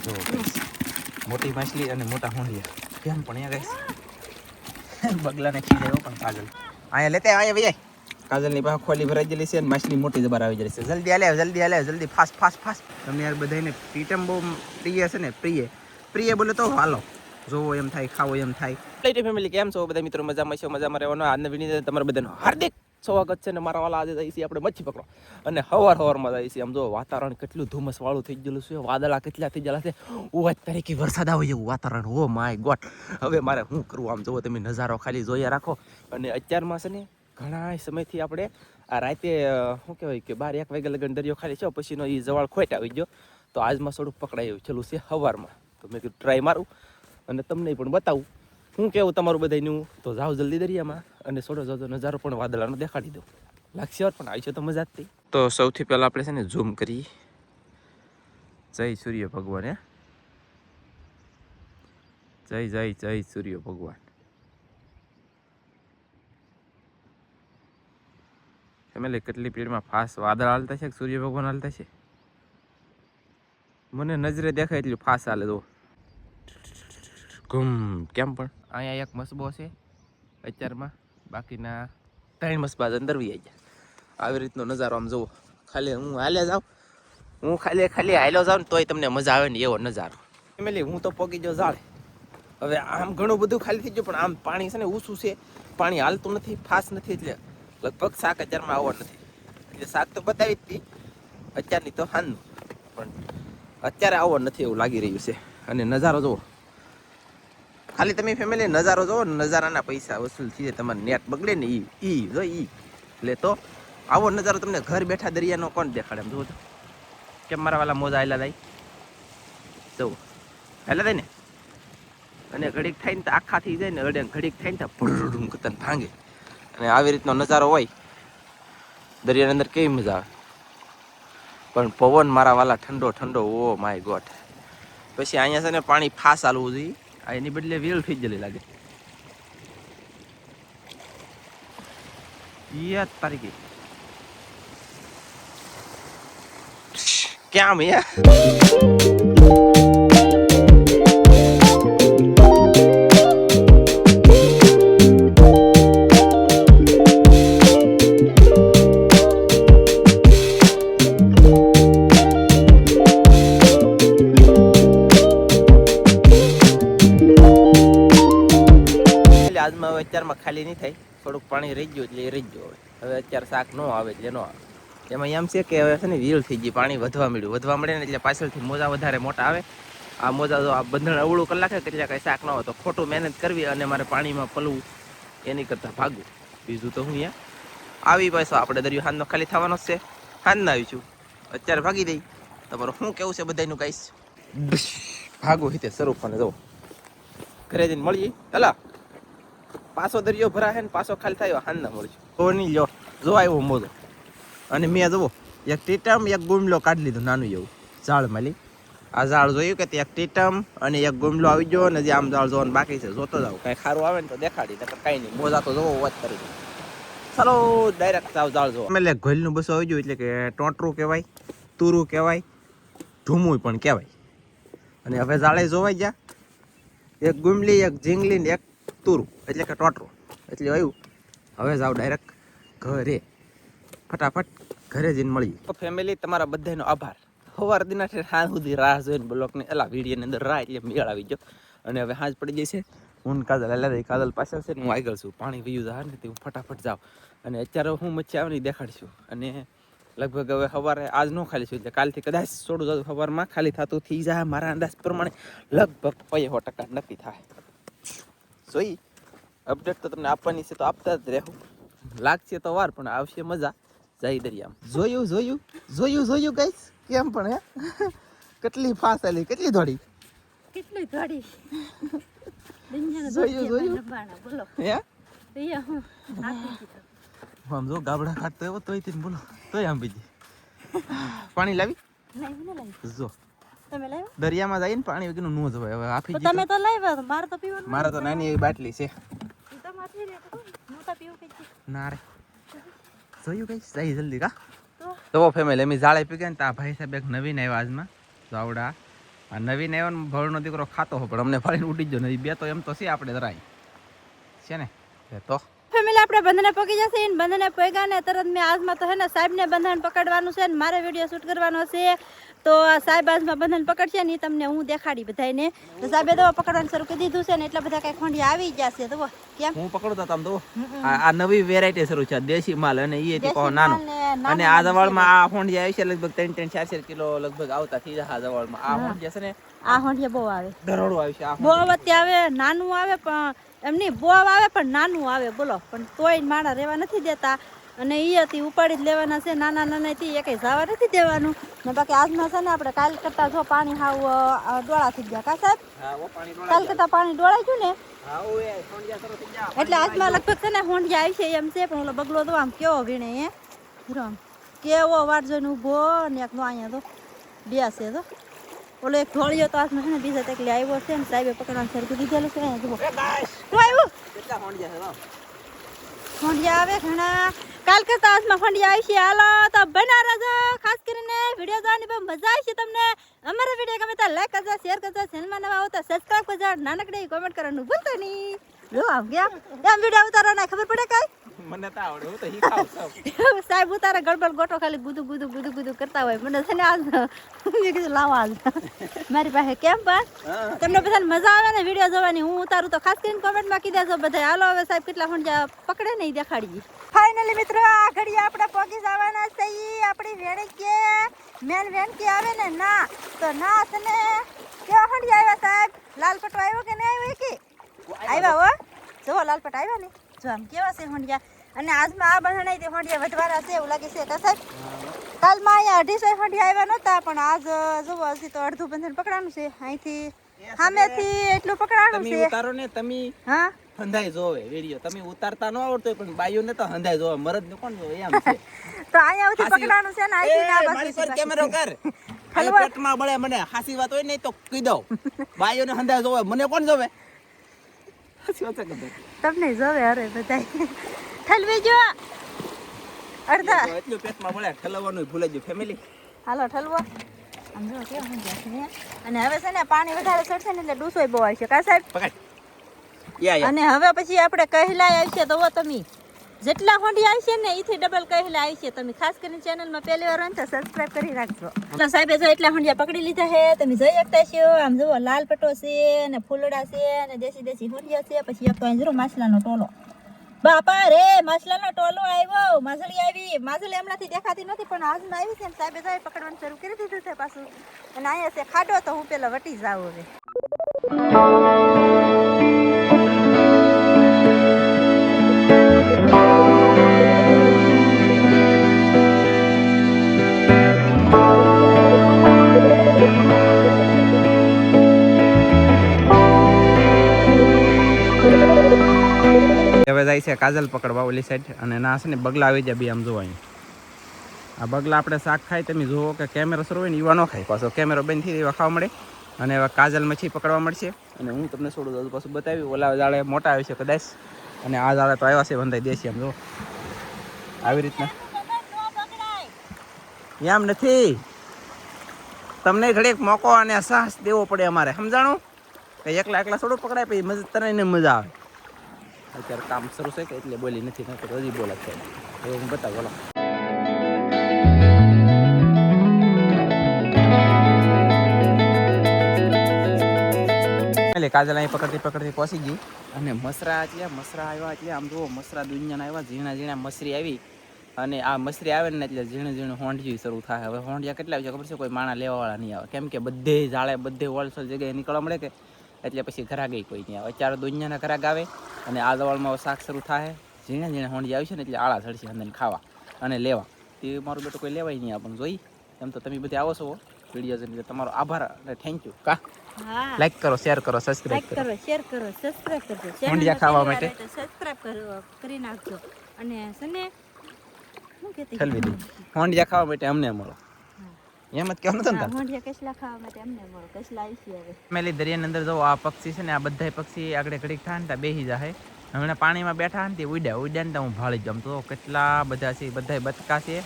જો મોટી માછલી અને મોટા હોંડિયા કેમ પણ અહીંયા ગાઈસ બગલાને ખીજાયો પણ કાજલ અહીંયા લેતે અહીંયા ભાઈ કાજલની પાસે ખોલી ભરાઈ ગયેલી છે અને માછલી મોટી જબર આવી ગયેલી છે જલ્દી હાલે જલ્દી ફાસ્ટ તમને યાર બધાને પીટમ બહુ પ્રિય છે ને પ્રિય બોલે તો હાલો જોવો એમ થાય ખાવો એમ થાય લાઈટ ફેમિલી કેમ છો બધા મિત્રો મજામાં છો મજામાં રહેવાનો આજના વિડીયો તમારા બધાનું હાર્દિક સ્વાગત છે ને મારા વાલા આજે જઈએ છીએ આપણે મચ્છી પકડો અને હવારમાં જઈએ છીએ આમ જો વાતાવરણ કેટલું ધુમ્મસ વાળું થઈ ગયેલું છે વાદળા કેટલા થઈ ગયેલા છે ઓ તારીખે વરસાદ આવે એવું વાતાવરણ ઓ માય ગોડ હવે મારે શું કરવું આમ જોવો તમે નજારો ખાલી જોયા રાખો અને અત્યારમાં છે ને ઘણા સમયથી આપણે આ રાતે શું કહેવાય કે 12-1 વાગ્યા લગન દરિયો ખાલી છે પછીનો એ જવાળ ખોટ આવી ગયો તો આજમાં થોડુંક પકડાયું છેલ્લું છે હવારમાં તો મેં કીધું ટ્રાય મારું અને તમને પણ બતાવું હું કેવું તમારું બધાનું તો જાઓ જલ્દી દરિયામાં અને થોડો જોજો નજારો પણ વાદળાનો દેખાડી દો લાગશે પણ આવી છે તો મજા જ થઈ તો સૌથી પહેલાં આપણે છે ને ઝૂમ કરી જય સૂર્ય ભગવાન જય સૂર્ય ભગવાન ફેમિલી કેટલી સ્પીડમાં ફાસ્ટ વાદળ હાલતા છે સૂર્ય ભગવાન હાલતા છે મને નજરે દેખાય એટલું ફાસ્ટ હાલે તો કેમ પણ અહીંયા એક મસબો છે અત્યારમાં બાકીના 3 મસબા અંદર વી આવી ગયા આવી રીતનો નજારો આમ જુઓ ખાલી હું હાલ્યા જાઉં હું ખાલી હાલ્યો જાઉં ને તોય તમને મજા આવે ને એવો નજારો ફેમિલી હું તો પોગી જાઉં જાળે હવે આમ ઘણું બધું ખાલી થઈ ગયું પણ આમ પાણી છે ને ઊંચું છે પાણી હાલતું નથી ફાસ્ટ નથી એટલે લગભગ શાક અત્યારમાં આવવા નથી એટલે શાક તો બતાવી જ હતી અત્યારની તો હાનનું પણ અત્યારે આવવા નથી એવું લાગી રહ્યું છે અને નજારો જુઓ ખાલી તમે ફેમિલી નજારો જોવો ને નજારાના પૈસા વસૂલ થઈએ તમારે નેટ બગડે ને ઈ એટલે તો આવો નજારો તમને ઘર બેઠા દરિયાનો કોણ દેખાડે એમ જોવો તો કેમ મારા વાલા મોજા આયલા થાય જુઓ આયલા થાય ને અને ઘડીક થાય ને તો આખા થઈ જાય ને ઘડીક થાય ને તો ભૂડું કતન ભાંગે અને આવી રીતનો નજારો હોય દરિયાની અંદર કેવી મજા આવે પણ પવન મારા વાલા ઠંડો ઓ માય ગોડ પછી અહીંયા છે ને પાણી ફાસ હાલવું જોઈએ આ એની બદલે વેલ થઈ ગયેલી લાગે યાર તારીખે ક્યાં મેં આજમાં હવે અત્યારમાં ખાલી નહીં થાય થોડુંક પાણી રહી ગયું એટલે એ રહી ગયું હવે અત્યારે શાક ન આવે એટલે ન આવે એમાં એમ છે કે હવે છે ને વીલ થઈ ગઈ પાણી વધવા મળે ને એટલે પાછળથી મોજા વધારે મોટા આવે આ મોજા જો આ બંધણ અવળું કલાકે એટલે કાંઈ શાક ન હોય તો ખોટું મહેનત કરવી અને મારે પાણીમાં પલવું એની કરતાં ભાગવું બીજું તો હું અહીંયા આવી પાછો આપણે દરિયો હાંજનો ખાલી થવાનો જ છે હાંજના આવીશું અત્યારે ભાગી દઈ તમારું શું કેવું છે બધાનું કહીશ ભાગો હિતે સ્વરૂપને જવો ઘરે જઈને મળીએ હલા પાછો દરિયો ભરાય ને પાછો ખાલી થાય હાંજના મળીશું તો નહીં લ્યો જો આવ્યો મોજો અને મેં જુઓ એક ટીટમ એક ગુમલો કાઢી લીધું નાનું એવું ઝાડ માલી આ ઝાડ જોયું કે એક ટીટમ અને એક ગુમલો આવી ગયો ને જે આમ ઝાડ જોવાનું બાકી છે જોતો જાવ કાંઈ ખારું આવે ને તો દેખાડી નકર કાંઈ નહીં મોજા તો જોવો વાત કરી દો ચાલો ડાયરેક્ટ જાવ ઝાડ જોવો એટલે ઘોલનું બસો આવી ગયું એટલે કે ટોટરું કહેવાય તુરું કહેવાય ઢૂમું પણ કહેવાય અને હવે ઝાડે જોવાઈ ગયા એક ગુમલી એક ઝીંગલી ને એક તુરું એટલે કે ટોટરું એટલે આવ્યું હવે જાવ ડાયરેક્ટ ઘરે ફટાફટ ઘરે જઈને મળીએ તો ફેમિલી તમારા બધાનો આભાર સવાર દિના સાંજ સુધી રાહ જોઈને બ્લોકની એલા વિડીયોની અંદર રાહ એટલે મેળ આવી ગયો અને હવે સાંજ પડી જઈ છે હું કાજલ એટલે કાજલ પાછળ છે ને હું આગળ છું પાણી પીયું જાય ને હું ફટાફટ જાઉં અને અત્યારે હું મચ્છી આવે ને દેખાડીશું અને લગભગ હવે સવારે આજ ન ખાલી છું એટલે કાલથી કદાચ થોડું જતું સવારમાં ખાલી થતું થઈ જાય મારા અંદાજ પ્રમાણે લગભગ 50% નક્કી થાય જોઈ અપડેટ તો તમને આપવાની છે તો આપતા જ રહેવું લાગશે તો વાર પણ આવશે મજા જઈ દરિયામાં જોયું ગાઈસ કેમ પણ હે કેટલી ફાસ્ટ આલી કેટલી દોડી જોયું હે આમ જો ગાબડા ખાટતો એવો તોય થી બોલો તોય આમ બીજી પાણી લાવી જો દરિયામાં જઈને પાણી વગરનું નો જવાય હવે આપી દીધું તમે તો લાવ્યા મારે તો પીવાનું મારે તો નાની એવી બાટલી છે ના રે જોયું કઈ જઈ જલ્દી કા તો ફેમિલી અમે જાળે પી ગયા ને તા ભાઈ સાહેબ એક નવીન આવ્યા આજમાં જાવડા આ નવીન આવ્યો ને ભવનો દીકરો ખાતો હો પણ અમને ફરીને ઉડી જ નથી. બે તો એમ તો છે આપણે જરાય છે ને તો ફેમિલી આપણે બંધને પકી જશે ને બંધને પગ્યા ને તરત મેં આજમાં તો હે ને સાહેબને બંધન પકડવાનું છે ને મારે વિડીયો શૂટ કરવાનો છે. તો સાહેબ આજમાં બંધન પકડશે ને તમને હું દેખાડી બધાને. તો સાહેબે તો પકડવાનું શરૂ કરી દીધું છે ને એટલા બધા કઈ ખોંડિયા આવી જશે. તો કેમ હું પકડતો તમ તો આ નવી વેરાયટી શરૂ છે દેશી માલ અને ઈ થી કહો નાનો અને આ જવાળમાં આ ખોંડિયા આવી છે લગભગ 3-4 કિલો લગભગ આવતા થઈ જાય. આ જવાળમાં આ ખોંડિયા છે ને આ ખોંડિયા બહુ આવે દરોડો આવી છે. આ બહુ વત્તી આવે નાનું આવે પણ એમની બોવ આવે પણ નાનું આવે બોલો પણ તોય માણા રહેવા નથી દેતા અને અહીંયાથી ઉપાડી જ લેવાના છે. નાના નાનાથી એકેય જવા નથી દેવાનું ને બાકી આજમાં છે ને આપણે કાલ કરતા જો પાણી હાવ ડોળા થઈ ગયા કા સાહેબ કાલ કરતા પાણી ડોળાઈ ગયું ને એટલે આજમાં લગભગ છે ને હોંડિયા આવી છે એમ છે પણ ઓલો બગલો તો આમ કેવો વીણે હે હીરો કેવો વાટ જોઈને ઊભો ને એક નો અહીંયા તો બે છે તો ઓલો એક ઢોળિયો તો આજમાં છે ને બીજા તકલી આવ્યો છે ને સાહેબે પકડવાનું સરખું દીધેલું છે. શું આવ્યું ફોંડિયા આવે ઘણા કાલ કરતા આજમાં ફોંડિયા આવી છે. હાલો તો બના રહેજો ખાસ કરીને વિડીયો જોવાની બહુ મજા આવી છે તમને. અમારા વિડીયો ગમે તો લાઈક કરજો શેર કરજો ચેનલમાં નવા આવો તો સબસ્ક્રાઇબ કરજો નાનકડી કોમેન્ટ કરવાનું ભૂલતા નહીં. જો આમ કેમ એમ વિડીયો ઉતારવાના ખબર પડે કઈ મને તો આવડે હું તો શીખાવ છું. સાહેબ ઉતારે ગડબડ ગોટો ખાલી ગુદુ ગુદુ ગુદુ ગુદુ કરતા હોય. મને છે ને આજ મેં કીધું લાવો આજ મારી પાસે કેમ પણ તમને બધાને મજા આવે ને વિડીયો જોવાની હું ઉતારું તો ખાસ કરીને કોમેન્ટમાં કહી દેજો બધા. હાલો હવે સાહેબ કેટલા ફોંડિયા પકડે ને એ દેખાડીએ. ફાઇનલી મિત્રો આ ઘડી આપણે પોગી જવાના છે. આપણી વેણી કે મેન વેણ કે આવે ને ના તો ના છે ને કેવા ફોંડિયા આવ્યા સાહેબ? લાલપટ આવ્યો કે નહીં આવ્યો કે આવ્યા હો જો લાલપટ આવ્યા ને જો આમ કેવા છે ફોંડિયા. અને આજમાં આ બધા નહીં તે ફોંડિયા વધવાના છે એવું લાગે છે કા સાહેબ? કાલમાં અહીંયા 250 ફોંડિયા આવ્યા નહોતા પણ આજ જોવો હજી તો અડધું બંધન પકડાનું છે. અહીંથી સામેથી એટલું પકડાનું છે. ઉતારો ને તમે હા હંધાઈ જોવે વિડિયો તમે ઉતારતા ન આવડતો પણ બાઈઓને તો હંધાઈ જોવે મરદ ને કોણ જોવે એમ છે. તો અહીંયાથી પકડાનું છે ને અહીંથી ના બસ મારી પર કેમેરો કર આ પેટમાં બળે મને હાસી વાત હોય નહીં તો કહી દઉં બાઈઓને હંધાઈ જોવે મને કોણ જોવે હાસી વાત કર તમને જોવે અરે બધાય ઠલવી જો અડધા એટલું પેટમાં બળે ઠલવવાનું ભૂલાઈ ગયું ફેમિલી. હાલો ઠલવો આમ જો કેવું હંધ્યા છે. અને હવે છે ને પાણી વધારે ચડશે ને એટલે ડૂસોય બહુ આવશે કા સાહેબ? પકડ અને હવે પછી આપણે કહેલાય આવશે તો તમે જેટલા હોંડિયા આવશે ને એથી ડબલ કહેલા આવશે. તમે ખાસ કરીને ચેનલમાં પહેલી વાર હોય તો સબસ્ક્રાઇબ કરી રાખજો. તો સાહેબે જો એટલા હોંડિયા પકડી લીધા છે તમે જોઈ શકતા છો. આમ જુઓ લાલ પટ્ટો છે અને ફૂલડા છે અને દેશી દેશી હોંડિયા છે. પછી એક તો અહીં જરૂર માછલાનો ટોલો બાપા રે માછલાનો ટોલો આવ્યો. માછલી આવી માછલી હમણાંથી દેખાતી નથી પણ આજમાં આવી છે ને સાહેબે જો પકડવાનું શરૂ કરી દીધું છે પાછું. અને અહીંયા છે ખાડો તો હું પેલા વટી જાઉં હવે. હવે જાય છે કાજલ પકડવા ઓલી સાઈડ અને ના છે ને બગલા આવી જાય બી આમ જોવા. આ બગલા આપણે શાક ખાય તમે જુઓ કે કેમેરો શરૂ હોય ને એવા ન ખાય પાછો કેમેરો બંધ થઈ એવા ખાવા મળે. અને હવે કાજલ મચ્છી પકડવા મળશે અને હું તમને છોડું દઉં પાછું બતાવી. ઓલા જાળે મોટા આવી છે કદાચ અને આ જાળે તો આવ્યા છે બંધાઈ દેશી આમ જો આવી રીતના એમ નથી. તમને ઘડીક મોકો અને સાહસ દેવો પડે અમારે સમજાણું કે એકલા એકલા થોડું પકડાય પછી મજા તને મજા આવે. અત્યારે કામ શરૂ છે કે એટલે બોલી નથી હજી બોલા છે એ હું બતાવું બોલો. એટલે કાજલ અહીં પકડતી પહોંચી ગઈ અને મસરા આવ્યા એટલે આમ જુઓ મસરા દુનિયાના આવ્યા ઝીણા ઝીણા મસરી આવી. અને આ મસરી આવે ને એટલે ઝીણે ઝીણે હોંડિયું શરૂ થાય. હવે હોંડિયા કેટલા આવે છે ખબર છે? કોઈ માણા લેવાવાળા નહીં આવે કેમ કે બધે જાળે બધે હોલસેલ જગ્યાએ નીકળવા મળે કે એટલે પછી ઘરાક કોઈ નહીં આવે. અત્યારે દુનિયાના ઘરાક આવે અને આ દવાળમાં શાક શરૂ થાય. ઝીણા ઝીણા હોંડિયા આવી છે ને એટલે આળા ચડશે અંદર ખાવા અને લેવા. તે મારું બેટું કોઈ લેવાય નહીં આપણને જોઈ. એમ તો તમે બધે આવો છો વિડીયો જોઈને તમારો આભાર અને થેન્ક યુ. કા લાઈક કરો શેર કરો સબસ્ક્રાઇબ કરો શેર કરો સબસ્ક્રાઇબ કરજો. હોંડિયા ખાવા માટે સબસ્ક્રાઇબ કરી નાખજો. અને સને શું કહેતી હોંડિયા ખાવા માટે અમને મળો એમ જ કહેવાનું હતું ને. હોંડિયા કેસલા ખાવા માટે અમને મળો કેસલા આવી છે હવે. મેલી દરિયાની અંદર જો આ પક્ષી છે ને આ બધા પક્ષી આગળ ઘડીક થાય ને ત્યાં બેસી જાય. હમણાં પાણીમાં બેઠા ને તે ઉડ્યા ને હું ભાળી જમ તો કેટલા બધા છે બધા બચકા છે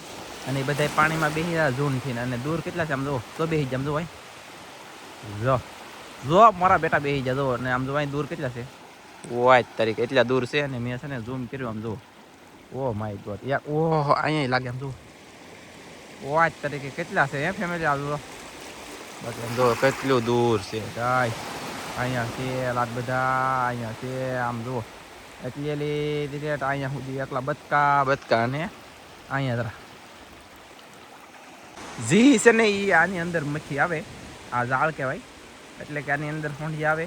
અને એ બધા પાણીમાં બેસી જાય ઝૂનથી અને દૂર કેટલા છે આમ જો તો બેસી જમ જો ભાઈ જો મારા બેટા બેસી જા જો. અને આમ જો અહીં દૂર કેટલા છે ઓય તારીખ એટલા દૂર છે અને મેં છે ને ઝૂમ કર્યું આમ જો. ઓ માય ગોડ યાર ઓહો અહીંયા લાગે આમ જો. ઓય તારીખે કેટલા છે ફેમિલી આમ જો. બાકી આમ જો કેટલું દૂર છે ગાય. અહીંયા છે લાગ બધા અહીંયા છે આમ જો. એટલી ડિરેક્ટ અહીંયા સુધી એટલા બતકા અને અહીંયા જરા જી છે ને એ આની અંદર મચ્છી આવે. આ જાળ કહેવાય. એટલે કે આની અંદર હોંડી આવે.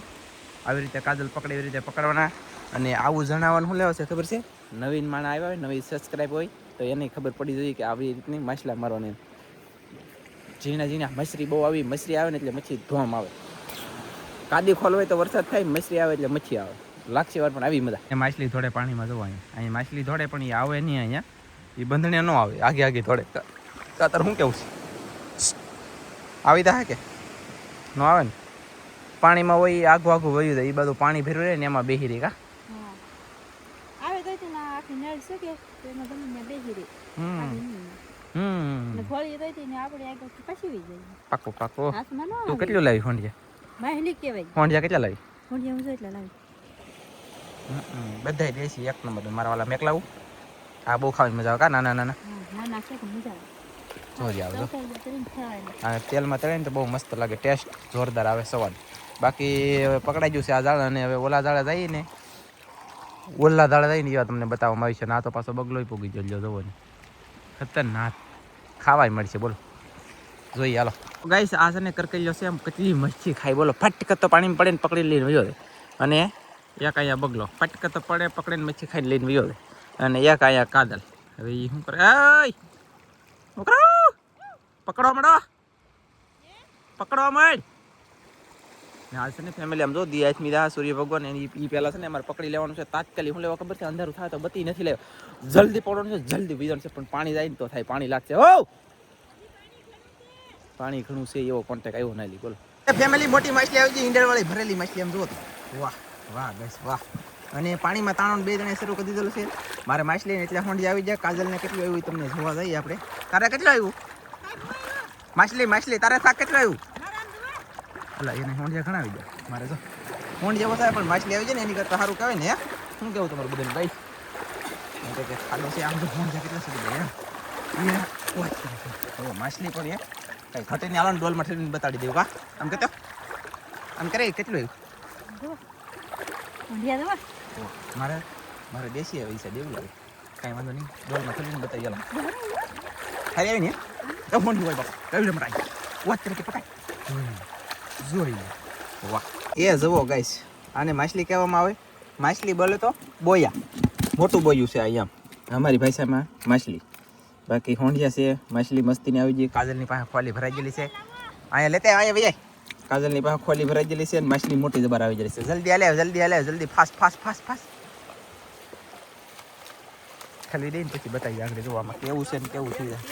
આવી રીતે કાજલ પકડે એવી રીતે પકડવાના. અને આવું જણાવવાનું શું લેવા છે ખબર છે? નવીન માણસ આવ્યા હોય નવી સબસ્ક્રાઈબ હોય તો એને ખબર પડી જોઈએ કે આવી રીતની માછલા મારવાની. ઝીણા મછરી બહુ આવી મછરી આવે ને એટલે મચ્છી ધોમ આવે. કાદી ખોલ હોય તો વરસાદ થાય મછરી આવે એટલે મચ્છી આવે. લાક્ષી વાર પણ આવી મજા. એ માછલી ધોડે પાણીમાં જવા અહીંયા માછલી ધોડે પણ એ આવે નહીં અહીંયા. એ બંધણે ન આવે આગે ધોડે. તાર શું કેવું છે? આવી તા કે ન આવે ને પાણીમાં હોય આઘું વયું જાય. એ બધું પાણી ભર્યું રહે ને એમાં બેહી રહી કા આવે તો ના આખી નળ છે કે એમાં તમને બેહી રહી. ને ફળી તો ને આપણે આગળ પછી વી જાય. પાકો હાથમાં ન તું કેટલું લાવી હોંડિયા? માહલી કહેવાય. હોંડિયા કેટલા લાવી? હોંડિયા હું એટલા લાવી. બધાય દેશી એક નંબર. મારા વાલા મેક લાવું. આ બહુ ખાવાની મજા આવે કા નાના નાના છે મજા આવે. જોઈ આવજો. અને તેલમાં તળે ને તો બહુ મસ્ત લાગે. ટેસ્ટ જોરદાર આવે સ્વાદ. બાકી હવે પકડાઈ ગયું છે આ જાળ. અને હવે ઓલા જાળે જઈએ ને ઓલા દાળે જઈને એવા તમને બતાવવામાં આવી છે. ના તો પાછો બગલો પૂગી જજો જોવો ને ખતરનાક ખાવાય મળશે. બોલો જોઈએ હાલો ગાઈસ. આ છે ને કરકલ્યો છે. આમ કેટલી મચ્છી ખાઈ બોલો. ફટક તો પાણીમાં પડે ને પકડી લઈને વયો. અને એક અહીંયા બગલો ફટક તો પડે પકડીને મચ્છી ખાઈને લઈને વયો. અને એક અહીંયા કાદલ. હવે એ શું કરે? પકડવા માંડ. આ છે ને ફેમિલી આમ જો દિયાસમી દા સૂર્ય ભગવાન એ પહેલા છે ને અમારે પકડી લેવાનું છે. તાત્કાલિક શું લેવા ખબર છે? અંધારું થાય તો બત્તી નથી લેવા. જલ્દી પડવાનું છે જલ્દી વિજણ છે. પણ પાણી જાય ને તો થાય. પાણી લાગશે. હો પાણી ઘણું છે એવો કોન્ટેક્ટ આવ્યો ના લી. બોલો ફેમિલી મોટી માછલી આવી ગઈ. ઈંડળ વાળી ભરેલી માછલી આમ જુઓ તો. વાહ ગઈસ વાહ. અને પાણીમાં તાણો 2 જણે શરૂ કરી દીધેલું છે. મારે માછલી ને એટલે હોંડી આવી જાય. કાજલને કેટલું આવ્યું તમને જોવા જઈએ આપણે. તારે કેટલું આવ્યું? માછલી તારે શાક કેટલું આવ્યું? એટલે એને હોંડિયા ઘણા આવી જાય. મારે તો હોંડિયા વધારે પણ માછલી આવી જાય ને એની કરતાં સારું કહેવાય ને. શું કેવું તમારું બધાને ભાઈ? ખાડો છે આમ તો હોંડિયા કેટલા સુધી જાય. માછલી પણ કઈ ઘટે ને આલો ને ડોલમાં ઠેરીને બતાડી દેવું કા આમ કહેતો આમ કરે કેટલું આવ્યું? મારે દેશી આવી છે દેવું લાગે. કાંઈ વાંધો નહીં ડોલમાં ઠેરીને બતાવી આલો. ખાલી આવી ને તો હોંડી હોય બાપા કઈ મટાય વાત તરીકે પકાય જોઈ વાહ. એ જુઓ ગાઈસ આને માછલી કહેવામાં આવે. માછલી બોલે તો બોયા. મોટું બોયું છે અહીંયા અમારી ભાષામાં માછલી. બાકી હોંડિયા છે. માછલી મસ્તીની આવી ગઈ. કાજલની પાસે ખોલી ભરાઈ ગયેલી છે. અહીંયા લેતા અહીંયા ભાઈ કાજલની પાસે ખોલી ભરાઈ ગયેલી છે. અને માછલી મોટી જબર આવી ગયેલી છે. જલ્દી ફાસ્ટ ખાલી દઈને પછી બતાવી આગળ જોવામાં કેવું છે ને કેવું થઈ જાય.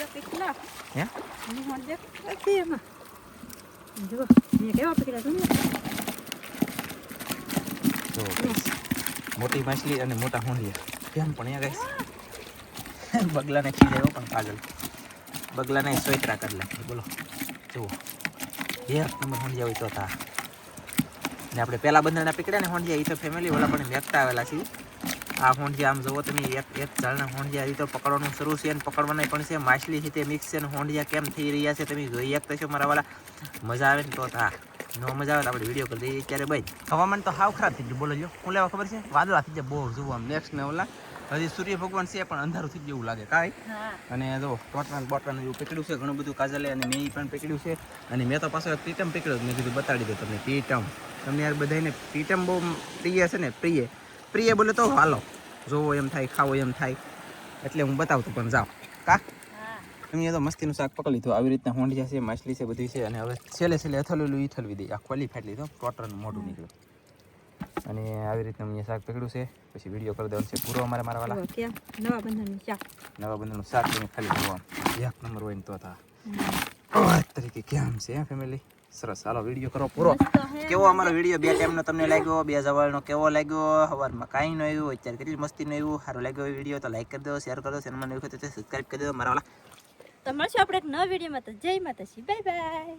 મોટી માછલી અને મોટા હોંડિયા કેમ પણ અહીંયા ગાઈસ બગલાને ખીજાયો પણ કાજલ બગલાને સોયત્રા કરી નાખી. બોલો જુઓ એક નંબર હોંડિયા હોય તો હતા. ને આપણે પહેલા બંદરના પકડ્યા ને હોંડિયા એ તો ફેમિલી ઓલા પણ મેકતા આવેલા છીએ. આ હોંડિયા આમ જુઓ તમે એક ઝાડના હોંડિયા એ તો પકડવાનું શરૂ છે અને પકડવાના પણ છે. માછલી છે તે મિક્સ છે અને હોંડિયા કેમ થઈ રહ્યા છે તમે જોઈ શકતા છો મારા વાળા. મજા આવે ને તો હા નો મજા આવે તો આપણે વિડીયો કરી દઈએ ત્યારે ભાઈ. હવામાન તો હાવ ખરાબ થઈ ગયું. બોલો જો શું લેવા ખબર છે? વાદળા થઈ જાય બહુ જોવા આમ નેક્સ્ટ ને ઓલા. હજી સૂર્ય ભગવાન છે પણ અંધારું થઈ જેવું લાગે કાંઈ. અને જો બોટવાનું એવું પકડ્યું છે ઘણું બધું કાજલે. અને મેં પણ પકડ્યું છે. અને મેં તો પાછો પીટમ પકડ્યો. મેં કીધું બતાડી દો તમને પીટમ. તમને યાર બધાને પીટમ બહુ પ્રિય છે ને. પ્રિય બોલે તો હાલો જોવો એમ થાય ખાવો એમ થાય એટલે હું બતાવતો પણ જાઓ કા. અહીંયા તો મસ્તીનું શાક પકડી લીધું. આવી રીતના હોંડિયા છે માછલી છે બધી છે. અને હવે છેલ્લે અથલું ઈથલવી દઈએ. આ ખોલી ફાટી લીધો ટોટરનું મોઢું નીકળ્યું. અને આવી રીતના અહીંયા શાક પકડ્યું છે. પછી વિડીયો કરી દેવાનું છે પૂરો અમારે મારા વાલા. નવા બંધનનું શાક તમે ખાલી જોવાનું એક નંબર હોય ને તો હતા તરીકે કેમ છે ફેમિલી. સરસ હાલો વિડીયો કરો પૂરો. કેવો અમારો વિડીયો 2 ટાઈમનો તમને લાગ્યો? 2 સવારનો કેવો લાગ્યો? સવારમાં કાંઈ ન આવ્યું અત્યારે કેટલી મસ્તી ન આવ્યું. સારો લાગ્યો વિડીયો તો લાઈક કરી દો શેર કરી દો. ચેનલમાં નવું હોય તો સબસ્ક્રાઈબ કરી દો મારા વાલા. તો મળશું આપણે એક નવા વિડીયોમાં. તો જય માતાજી બાય બાય.